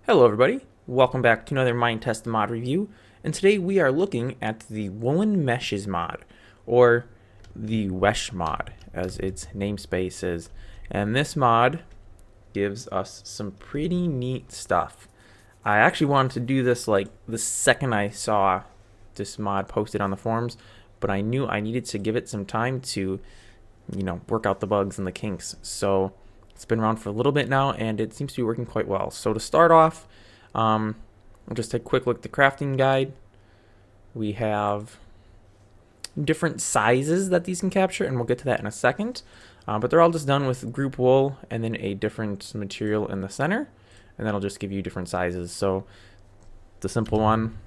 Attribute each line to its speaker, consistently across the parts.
Speaker 1: Hello everybody, welcome back to another Minetest mod review, and today we are looking at the Woolen Meshes mod, or the Wesh mod, as its namespace is. And this mod gives us some pretty neat stuff. I actually wanted to do this like the second I saw this mod posted on the forums, but I knew I needed to give it some time to, work out the bugs and the kinks. So it's been around for a little bit now, and it seems to be working quite well. So to start off, we'll just take a quick look at the crafting guide. We have different sizes that these can capture, and we'll get to that in a second. But they're all just done with group wool and then a different material in the center, and that'll just give you different sizes. So the simple one,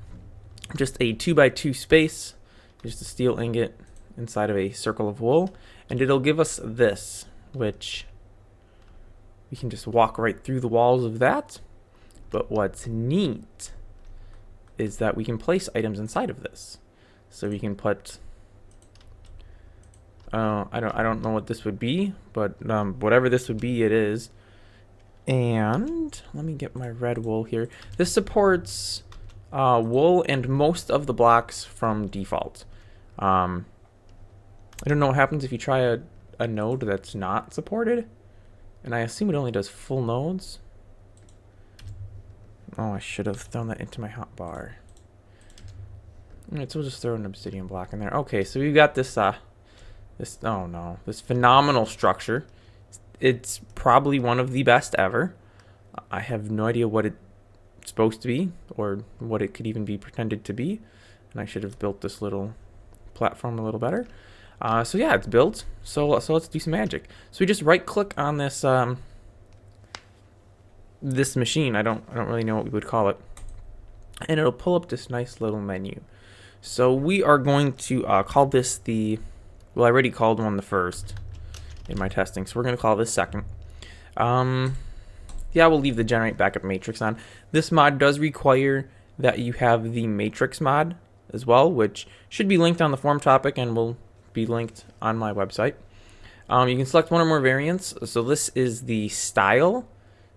Speaker 1: just a 2x2 space, just a steel ingot inside of a circle of wool, and it'll give us this, which we can just walk right through the walls of that. But what's neat is that we can place items inside of this. So we can put, I don't know what this would be, but whatever this would be, it is. And let me get my red wool here. This supports wool and most of the blocks from default. I don't know what happens if you try a node that's not supported. And I assume it only does full nodes. Oh, I should have thrown that into my hotbar. Alright, so we'll just throw an obsidian block in there. Okay, so we've got this, this phenomenal structure. It's probably one of the best ever. I have no idea what it's supposed to be, or what it could even be pretended to be. And I should have built this little platform a little better. So yeah, it's built. So let's do some magic. So we just right click on this this machine. I don't really know what we would call it, and it'll pull up this nice little menu. So we are going to call this the, well, I already called one the first in my testing, so we're going to call this second. Yeah, we'll leave the generate backup matrix on. This mod does require that you have the matrix mod as well, which should be linked on the forum topic and will be linked on my website. You can select one or more variants. So this is the style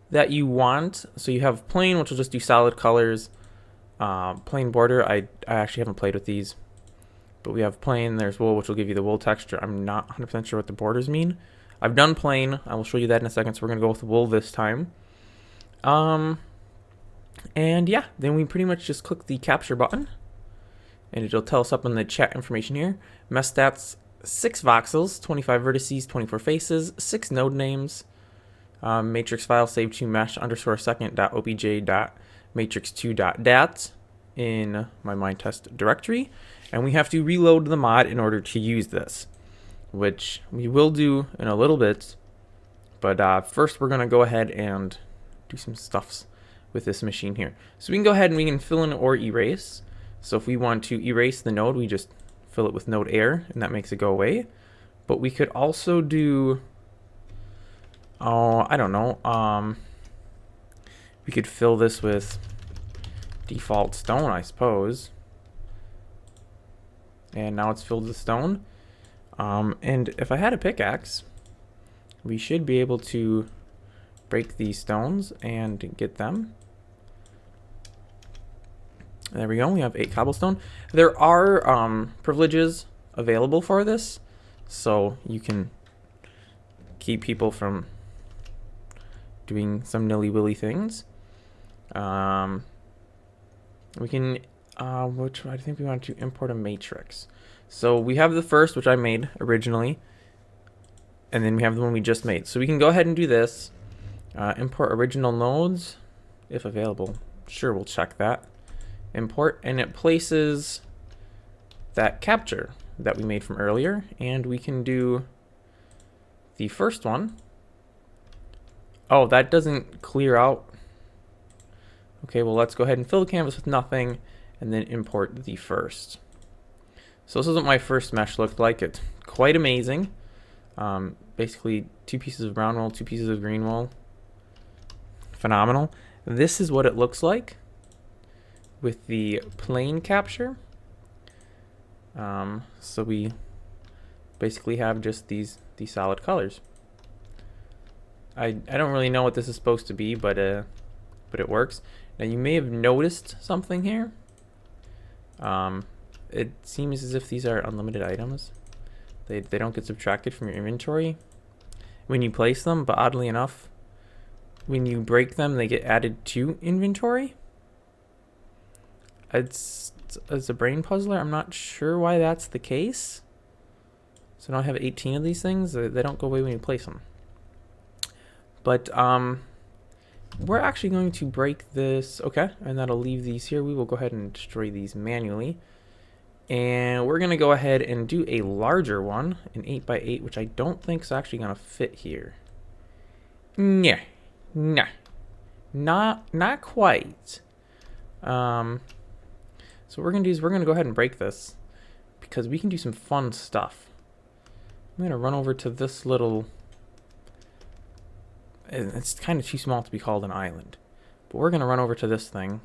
Speaker 1: that you want. So you have plain, which will just do solid colors. Plain border, I actually haven't played with these, but we have plain. There's wool, which will give you the wool texture. I'm not 100% sure what the borders mean. I've done plain. I will show you that in a second. So we're gonna go with wool this time. And yeah, then we pretty much just click the capture button, and it'll tell us up in the chat information here. Mesh stats: 6 voxels, 25 vertices, 24 faces, 6 node names. Matrix file saved to mesh_second.obj.matrix2.dat in my Minetest directory. And we have to reload the mod in order to use this, which we will do in a little bit. But first we're going to go ahead and do some stuffs with this machine here. So we can go ahead and we can fill in or erase. So if we want to erase the node, we just fill it with node air, and that makes it go away. But we could also do, oh, I don't know. We could fill this with default stone, I suppose. And now it's filled with stone. And if I had a pickaxe, we should be able to break these stones and get them. There we go. We have 8 cobblestone. There are privileges available for this, so you can keep people from doing some nilly-willy things. We can, which I think we want to import a matrix. So we have the first, which I made originally, and then we have the one we just made. So we can go ahead and do this. Import original nodes, if available. Sure, we'll check that. Import, and it places that capture that we made from earlier, and we can do the first one. Oh, that doesn't clear out. Okay, well, let's go ahead and fill the canvas with nothing and then import the first. So this is what my first mesh looked like. It's quite amazing. Basically 2 pieces of brown wool, 2 pieces of green wool. Phenomenal. This is what it looks like with the plain capture. So we basically have just these solid colors. I don't really know what this is supposed to be, but but it works. Now you may have noticed something here. It seems as if these are unlimited items. They don't get subtracted from your inventory when you place them, but oddly enough, when you break them, they get added to inventory. It's a brain puzzler. I'm not sure why that's the case. So now I have 18 of these things. They don't go away when you place them. But we're actually going to break this. Okay, and that'll leave these here. We will go ahead and destroy these manually. And we're going to go ahead and do a larger one, an 8x8, which I don't think is actually going to fit here. Nah, not quite. So what we're going to do is we're going to go ahead and break this because we can do some fun stuff. I'm going to run over to this little... It's kind of too small to be called an island. But we're going to run over to this thing.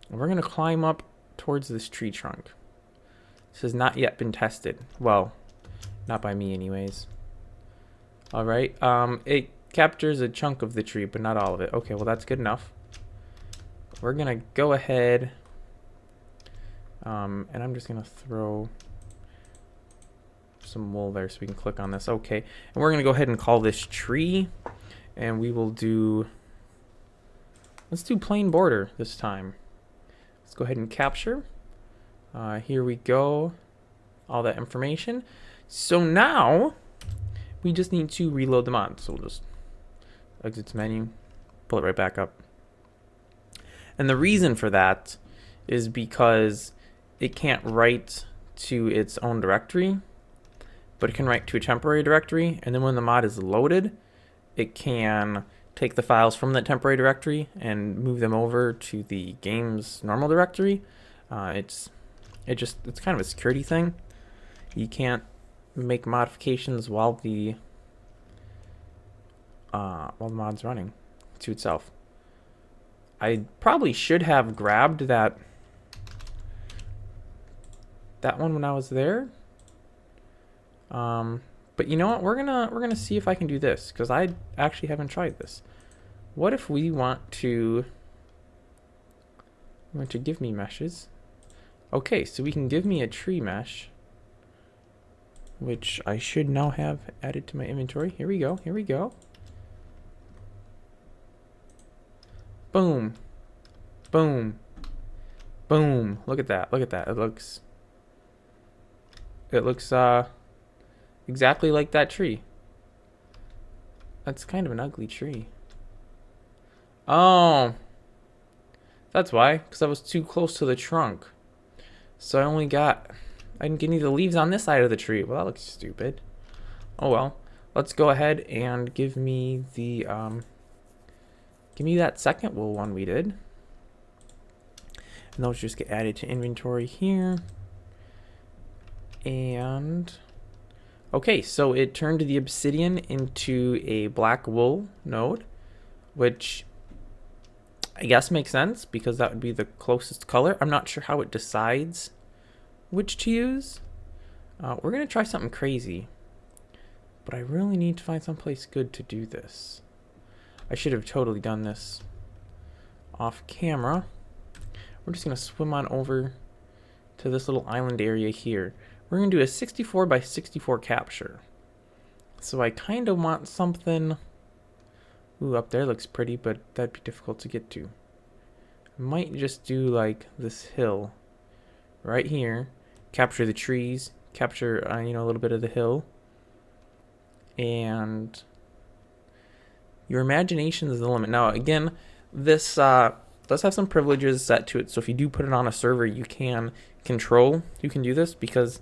Speaker 1: And we're going to climb up towards this tree trunk. This has not yet been tested. Well, not by me anyways. Alright, it captures a chunk of the tree, but not all of it. Okay, well that's good enough. We're gonna go ahead, and I'm just gonna throw some wool there so we can click on this. Okay, and we're gonna go ahead and call this tree, and we will do, let's do plain border this time. Let's go ahead and capture. Here we go. All that information. So now we just need to reload the mod. So we'll just exit to menu, pull it right back up. And the reason for that is because it can't write to its own directory, but it can write to a temporary directory. And then when the mod is loaded, it can take the files from that temporary directory and move them over to the game's normal directory. It's kind of a security thing. You can't make modifications while the mod's running to itself. I probably should have grabbed that one when I was there. But you know what? We're gonna see if I can do this because I actually haven't tried this. What if we want to give me meshes? Okay, so we can give me a tree mesh, which I should now have added to my inventory. Here we go. Here we go. Boom, boom, boom. Look at that. Look at that. It looks exactly like that tree. That's kind of an ugly tree. Oh, that's why, because I was too close to the trunk. So I didn't get any of the leaves on this side of the tree. Well, that looks stupid. Oh well. Let's go ahead and give me the give me that second wool one we did. And those just get added to inventory here. And okay, so it turned the obsidian into a black wool node, which I guess makes sense because that would be the closest color. I'm not sure how it decides which to use. We're going to try something crazy, but I really need to find someplace good to do this. I should have totally done this off camera. We're just going to swim on over to this little island area here. We're going to do a 64 by 64 capture. So I kind of want something... Ooh, up there looks pretty, but that'd be difficult to get to. I might just do like this hill right here. Capture the trees. Capture, a little bit of the hill. And your imagination is the limit. Now, again, this does have some privileges set to it. So if you do put it on a server, you can control who can do this, because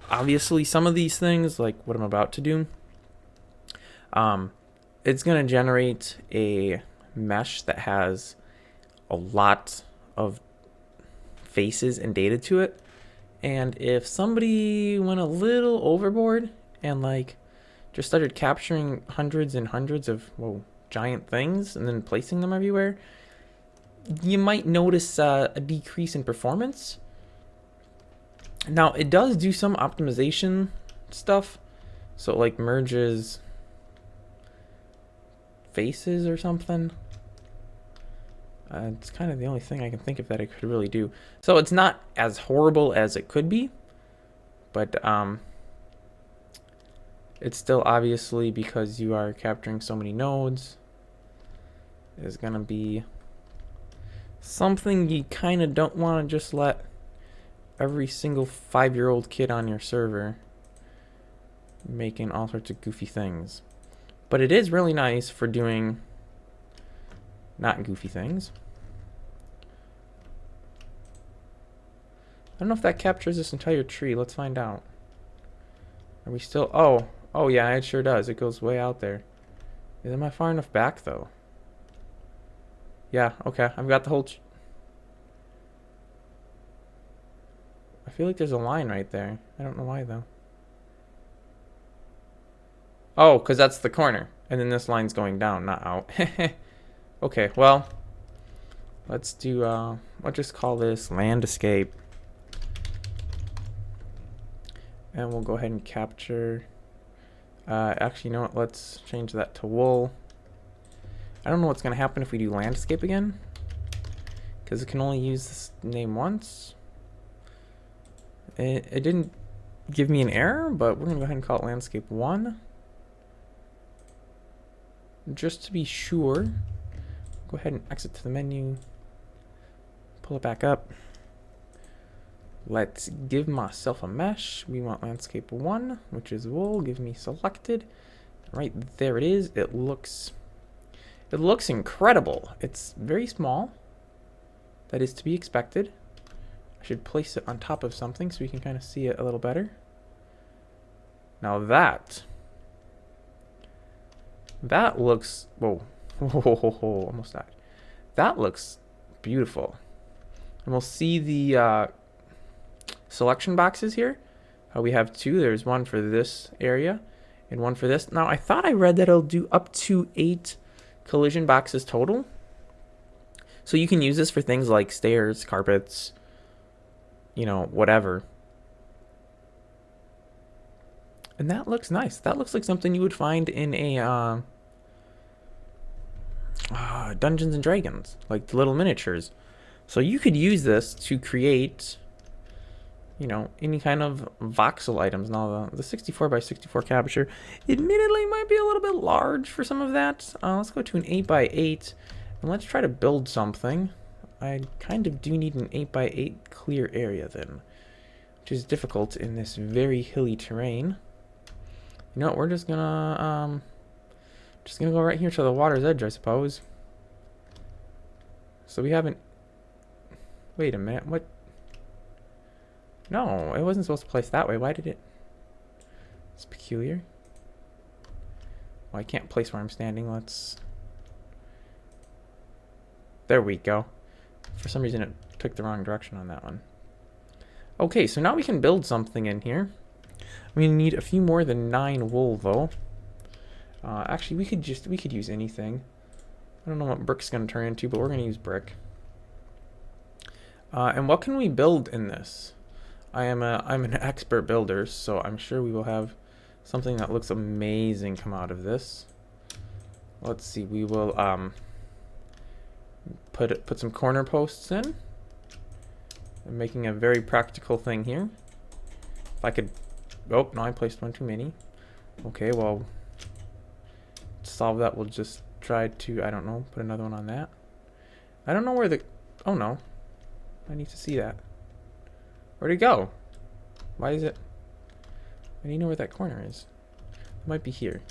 Speaker 1: obviously some of these things, like what I'm about to do, it's going to generate a mesh that has a lot of faces and data to it. And if somebody went a little overboard and like just started capturing hundreds and hundreds of giant things and then placing them everywhere, you might notice a decrease in performance. Now, it does do some optimization stuff. So it like merges faces or something. It's kind of the only thing I can think of that it could really do. So it's not as horrible as it could be, but it's still obviously, because you are capturing so many nodes, is going to be something you kind of don't want to just let every single 5-year-old kid on your server making all sorts of goofy things. But it is really nice for doing not goofy things. I don't know if that captures this entire tree. Let's find out. Are we still... Oh yeah, it sure does. It goes way out there. Am I far enough back, though? Yeah, okay. I've got the whole... I feel like there's a line right there. I don't know why, though. Oh, because that's the corner. And then this line's going down, not out. Okay, well, let's do, let's just call this land escape. And we'll go ahead and capture, actually, you know what, let's change that to wool. I don't know what's going to happen if we do landscape again, because it can only use this name once. It didn't give me an error, but we're going to go ahead and call it landscape 1. Just to be sure, go ahead and exit to the menu, pull it back up. Let's give myself a mesh. We want landscape 1, which is wool. Give me selected. Right there it is. It looks incredible. It's very small. That is to be expected. I should place it on top of something so we can kind of see it a little better. Now that looks, whoa, almost died. That looks beautiful. And we'll see the selection boxes here. We have 2. There's one for this area and one for this. Now, I thought I read that it'll do up to 8 collision boxes total. So you can use this for things like stairs, carpets, you know, whatever. And that looks nice. That looks like something you would find in a Dungeons and Dragons, like the little miniatures. So you could use this to create, you know, any kind of voxel items. Now the 64 by 64 capture admittedly might be a little bit large for some of that. Let's go to an 8 by 8 and let's try to build something. I kind of do need an 8 by 8 clear area then, which is difficult in this very hilly terrain. You know what, we're just gonna go right here to the water's edge, I suppose. So we haven't... Wait a minute, what? No, it wasn't supposed to place that way. Why did it? It's peculiar. Well, I can't place where I'm standing. Let's... There we go. For some reason it took the wrong direction on that one. Okay, so now we can build something in here. We need a few more than 9 wool, though. Actually, we could use anything. I don't know what brick's gonna turn into, but we're gonna use brick. And what can we build in this? I'm an expert builder, so I'm sure we will have something that looks amazing come out of this. Let's see. We will put some corner posts in. I'm making a very practical thing here. If I could... Oh, no, I placed one too many. Okay, well, to solve that, we'll just try to, I don't know, put another one on that. I don't know where the... Oh, no. I need to see that. Where'd it go? Why is it... I need to know where that corner is. It might be here.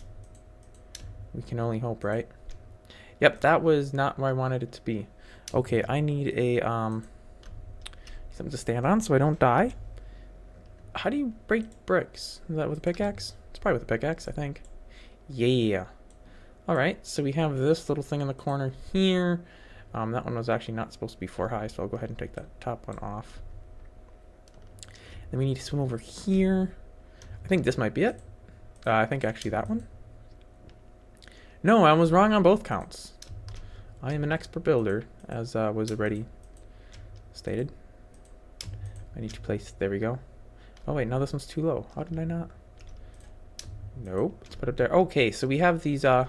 Speaker 1: We can only hope, right? Yep, that was not where I wanted it to be. Okay, I need a, something to stand on so I don't die. How do you break bricks? Is that with a pickaxe? It's probably with a pickaxe, I think. Yeah. Alright, so we have this little thing in the corner here. That one was actually not supposed to be 4 high, so I'll go ahead and take that top one off. Then we need to swim over here. I think this might be it. I think actually that one. No, I was wrong on both counts. I am an expert builder, as was already stated. I need to place... There we go. Oh wait, now this one's too low. How did I not? Nope. Let's put it there. Okay, so we have these 4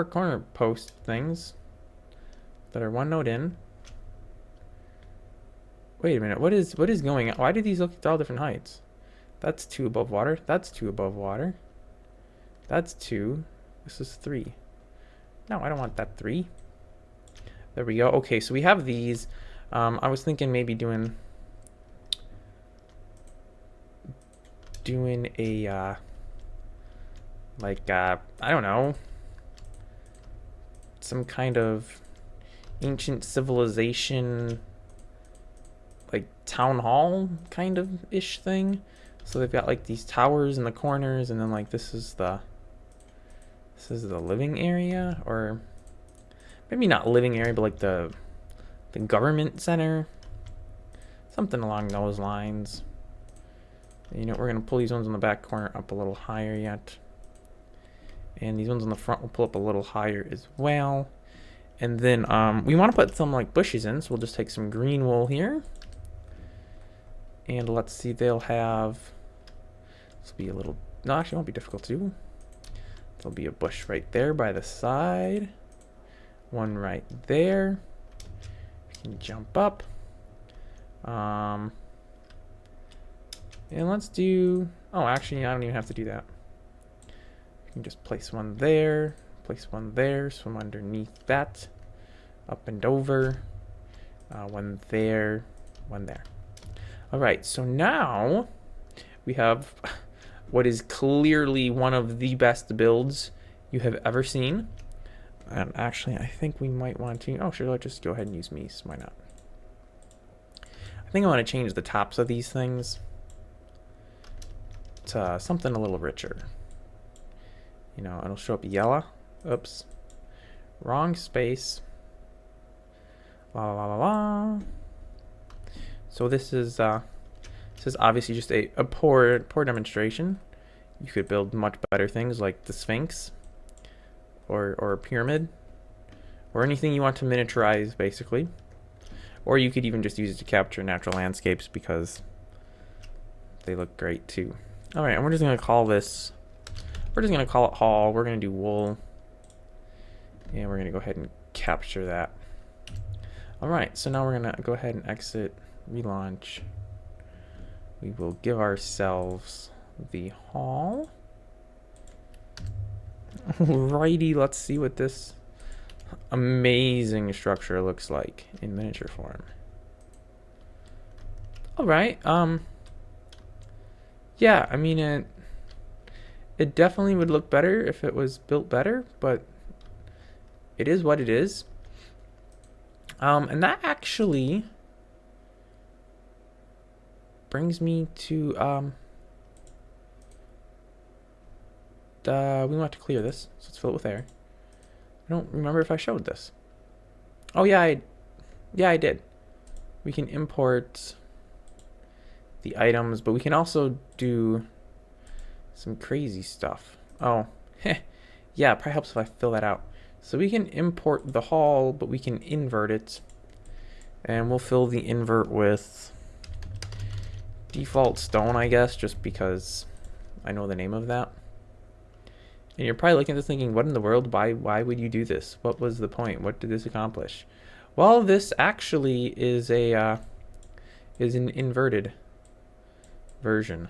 Speaker 1: corner post things. that are one node in. Wait a minute, what is going on? Why do these look all different heights? That's 2 above water. That's 2 above water. That's 2. This is 3. No, I don't want that 3. There we go. Okay, so we have these. I was thinking maybe doing a I don't know, some kind of ancient civilization, like town hall kind of ish thing. So they've got like these towers in the corners, and then like this is the living area, or maybe not living area, but like the government center, something along those lines. You know, we're gonna pull these ones on the back corner up a little higher yet, and these ones on the front will pull up a little higher as well. And then we want to put some like bushes in, so we'll just take some green wool here, and let's see, they'll have, this will be a little, no, actually it won't be difficult to do. There'll be a bush right there by the side, one right there. We can jump up, and let's do, oh, actually I don't even have to do that. You can just place one there, swim underneath that, up and over, one there, one there. All right, so now we have what is clearly one of the best builds you have ever seen. And actually, I think we might want to, oh sure, let's just go ahead and use Mies, why not? I think I want to change the tops of these things to something a little richer. You know, it'll show up yellow. Oops. Wrong space. La la la la. So this is obviously just a poor demonstration. You could build much better things like the Sphinx or a pyramid or anything you want to miniaturize, basically. Or you could even just use it to capture natural landscapes because they look great too. All right, and we're just gonna call this, we're just gonna call it hall. We're gonna do wool, and we're gonna go ahead and capture that. All right, so now we're gonna go ahead and exit, relaunch. We will give ourselves the hall. Alrighty, let's see what this amazing structure looks like in miniature form. All right, yeah, I mean, it definitely would look better if it was built better, but it is what it is. And that actually brings me to we want to clear this, so let's fill it with air. I don't remember if I showed this. Oh yeah, I did. We can import the items, but we can also do some crazy stuff. Oh, yeah, it probably helps if I fill that out. So we can import the hall, but we can invert it, and we'll fill the invert with default stone, I guess, just because I know the name of that. And you're probably looking at this thinking, what in the world? Why would you do this? What was the point? What did this accomplish? Well, this actually is an inverted version.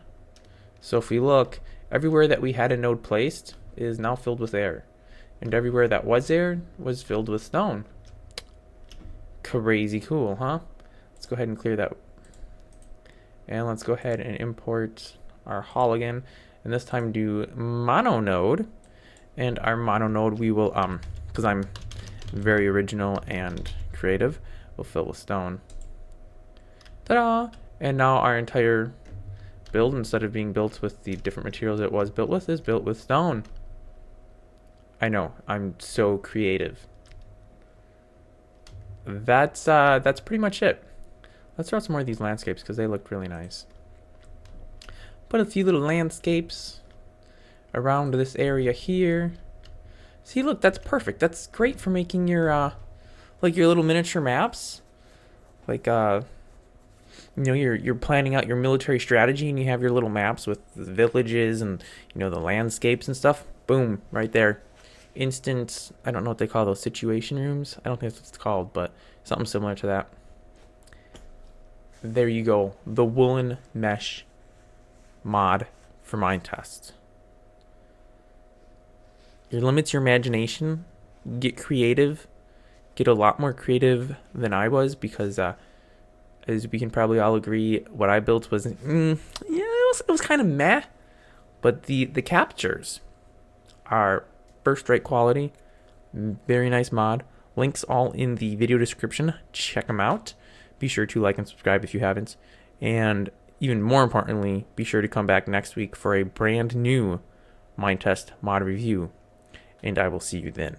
Speaker 1: So if we look, everywhere that we had a node placed is now filled with air, and everywhere that was air was filled with stone. Crazy cool, huh? Let's go ahead and clear that, and let's go ahead and import our hall again, and this time do mono node. And our mono node, we will because I'm very original and creative, we'll fill with stone. Ta-da! And now our entire build, instead of being built with the different materials it was built with, is built with stone. I know, I'm so creative. That's pretty much it. Let's throw out some more of these landscapes because they look really nice. Put a few little landscapes around this area here. See, look, that's perfect. That's great for making your like your little miniature maps. Like you know, you're planning out your military strategy, and you have your little maps with the villages and, you know, the landscapes and stuff. Boom, right there. instant, I don't know what they call those, situation rooms. I don't think that's what it's called, but something similar to that. There you go, the Woolen Mesh mod for Minetest. It limits your imagination. Get creative. Get a lot more creative than I was, because as we can probably all agree, what I built was it was kind of meh. But the captures are first rate quality. Very nice mod. Links all in the video description. Check them out. Be sure to like and subscribe if you haven't. And even more importantly, be sure to come back next week for a brand new Minetest mod review. And I will see you then.